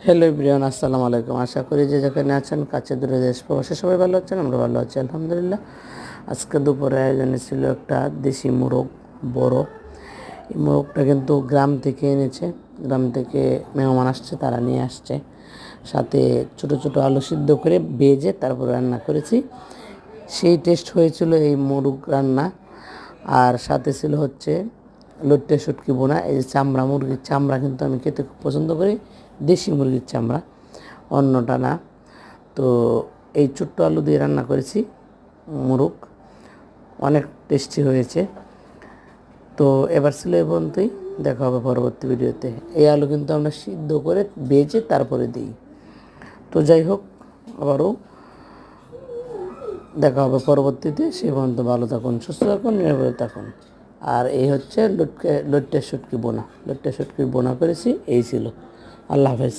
Hello everyone, আসসালামু আলাইকুম। আশা করি যে যেখানে আছেন কাছে দূরে দেশ প্রবাসে সবাই ভালো আছেন। আমরা ভালো আছি আলহামদুলিল্লাহ। আজকে দুপুরে আয়োজনে ছিল একটা দেশি মোরগ, বড়। এই মোরগটা কিন্তু গ্রাম থেকে এনেছে, গ্রাম থেকে মেহমান আসছে, তারা নিয়ে আসছে। সাথে ছোট ছোট আলু সিদ্ধ করে ভেজে তারপর রান্না করেছি। সেই টেস্ট হয়েছিল এই মোরগ রান্না। আর সাথে ছিল হচ্ছে লইট্টা শুটকি বোনা। এই যে চামড়া, মুরগির চামড়া কিন্তু আমি খেতে খুব পছন্দ করি, দেশি মুরগির চামড়া, অন্যটা না। তো এই ছোট্ট আলু দিয়ে রান্না করেছি মোরগ, অনেক টেস্টি হয়েছে। তো এবার ছিল এই পর্যন্তই, দেখা হবে পরবর্তী ভিডিওতে। এই আলু কিন্তু আমরা সিদ্ধ করে ভেজে তারপরে দিই। তো যাই হোক, আবারও দেখা হবে পরবর্তীতে। সে পর্যন্ত ভালো থাকুন, সুস্থ থাকুন, নিরাপদে থাকুন। আর এই হচ্ছে লইট্টা শুটকি বোনা, লইট্টা শুটকির বোনা করেছি। এই ছিল। আল্লাহ হাফেজ।